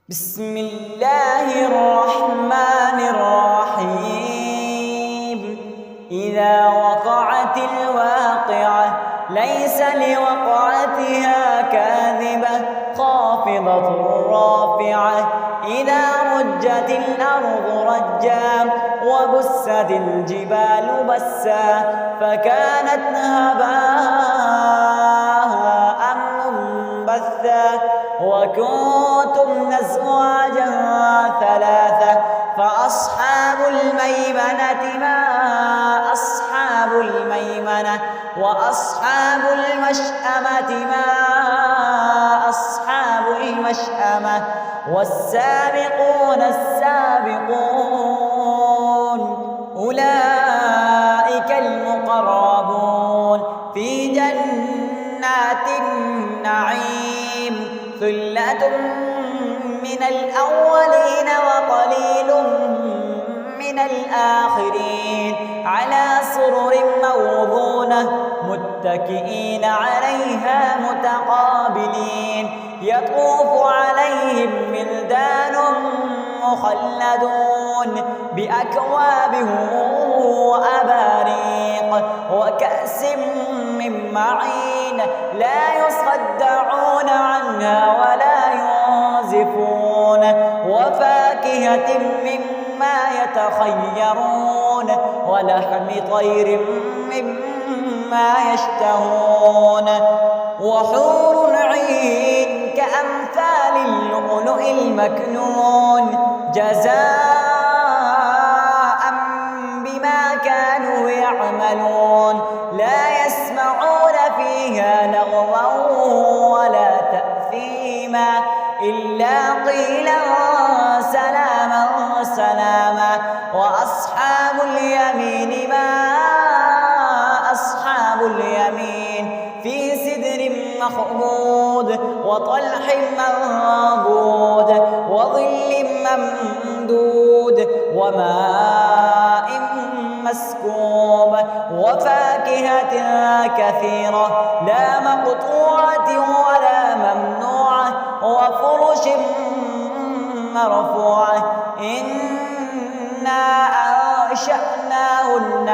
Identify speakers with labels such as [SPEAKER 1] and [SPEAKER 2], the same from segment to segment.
[SPEAKER 1] بسم الله الرحمن الرحيم. إذا وقعت الواقعة ليس لوقعتها كاذبة خافضة رافعة. إذا رجت الأرض رجا وبست الجبال بسا فكانت هباء منبثا وكنتم أزواجا ثلاثة فأصحاب الميمنة ما أصحاب الميمنة وأصحاب المشأمة ما أصحاب المشأمة والسابقون السابقون أولئك المقربون في جنات النعيم. ثلة من الأولين وقليل من الآخرين على سرر موضونة متكئين عليها متقابلين. يطوف عليهم ولدان مخلدون بأكواب وأباريق وكأس من معين لا يصدعون عنها ولا ينزفون وفاكهة مما يتخيرون ولحم طير مما يشتهون وحور عين كأمثال اللؤلؤ المكنون جزاء بما كانوا يعملون. لا يسمعون فيها لغوا ولا تأثيما إلا قيلا سلاما سلاما. وأصحاب اليمين ما أصحاب اليمين في سدر مخضود وطلح منضود وظل ممدود وماء مسكوب وفاكهة كثيرة لا مقطوعة ولا ممنوعة وفرش مرفوعة. إنا أنشأناهن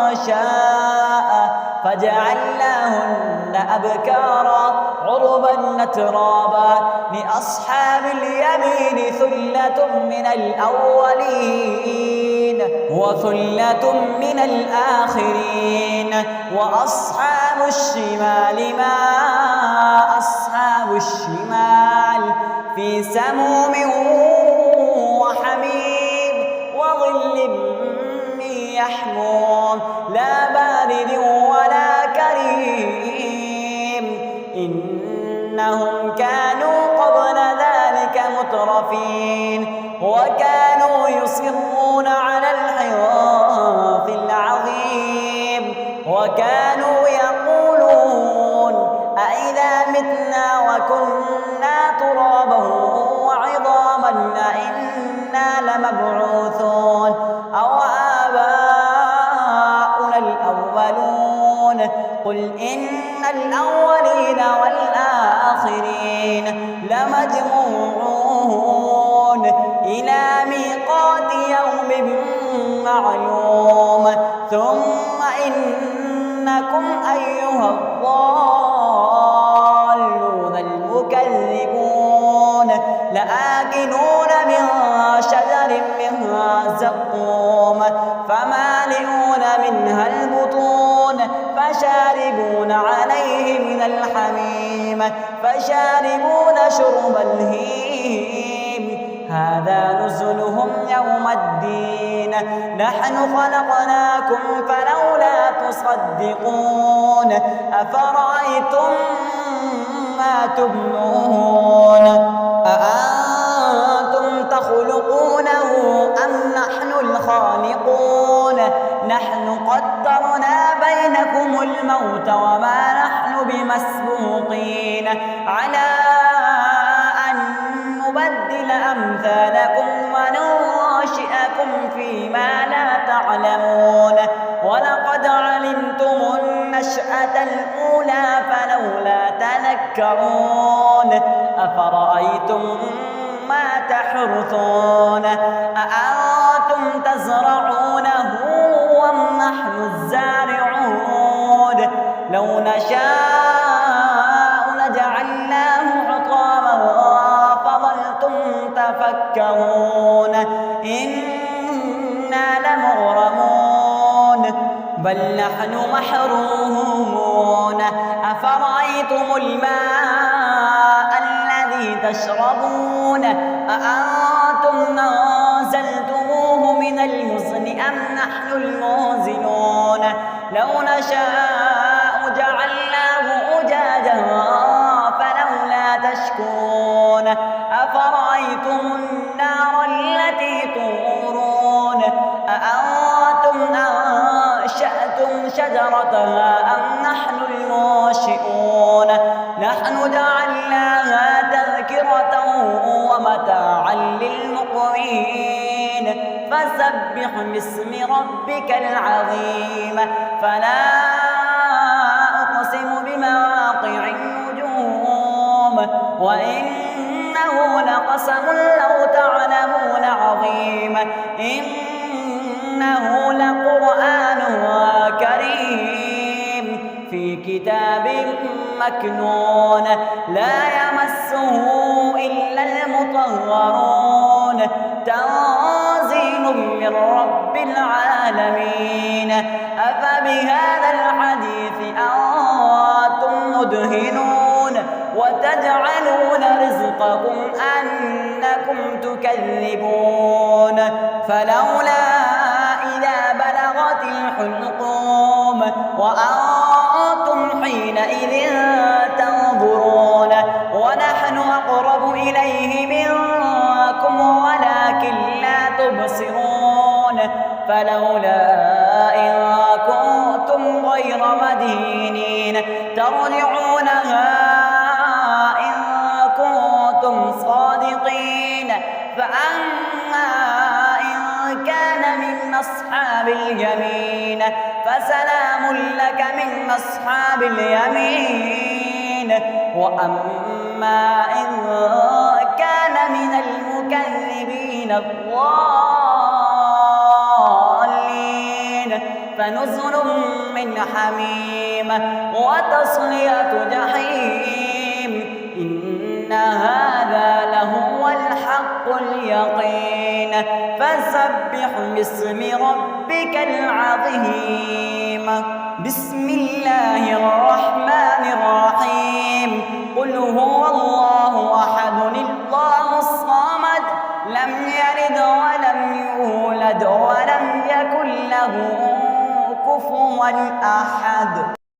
[SPEAKER 1] إنشاء فجعلناهن أبكارا عربا نترابا. لأصحاب اليمين ثلة من الأولين وثلة من الآخرين. وأصحاب الشمال ما أصحاب الشمال في سموم وحميم وظل من يحموم لا بارد ولا كريم. إنهم كانوا قبل ذلك مترفين وكانوا يصرون على الحنث العظيم وكانوا يقولون أئذا متنا وكنا ترابا وعظاما أئنا لمبعوثون أو آباؤنا الأولون. قل إن الأولين والآخرين لمجموعون إلى ميقات يوم معلوم. ثم إنكم أيها الضالون المكذبون لآكلون من شجر من زقوم فمالئون منها البطون فشاربون عليه من الحميم فشاربون شرب الهيم. هذا نزلهم يوم الدين. نحن خلقناكم فلولا تصدقون. أفرأيتم ما تبنون أأنتم تخلقونه أم نحن الخالقون. نحن قدرنا بينكم الموت وما نحن بمسبوقين على أن نبدل أمثالكم وننشئكم فيما لا تعلمون. ولقد علمتم النشأة الأولى فلولا تذكرون. أفرأيتم تحرثون أأنتم تزرعونه أم نحن الزارعون لو نشاء لجعلناه حطاما فظلتم تفكرون إنا لمغرمون بل نحن محرومون أفرأيتم الماء الذي تشربون أأنتم نزلتموه من المزن أم نحن المنزلون لو نشاء جعلناه أجاجا فلولا تشكرون أفرأيتم النار التي تورون أأنتم أنشأتم شجرتها أم نحن المنشئون نحن جعلناها تذكرة ومتاعا للمقوين فسبح باسم ربك العظيم فلا أقسم بمواقع النجوم وإنه لقسم لو تعلمون عظيم إنه لقرآن كريم في كتاب مكنون لا يمسه إلا المطهرون تنزيل من رب العالمين أفبهذا الحديث أنتم مدهنون وتجعلون رزقكم أنكم تكذبون فلولا إذا بلغت الحلقوم وأنتم حينئذ تنظرون ونحن أقرب إليه منكم ولكن لا تبصرون فلولا إن كنتم غير مدينين ترجعونها إن كنتم صادقين فأما إن كان من أصحاب اليمين فسلام لك من أصحاب اليمين وأما إن كان من المكذبين الضالين فنزل من حميم وتصلية جحيم إن هذا لهو الحق اليقين فسبح باسم ربك العظيم بسم الله الرحمن الرحيم قل هو الله أحد الله الصمد لم يلد ولم يولد ولم يكن له كفوا أحد.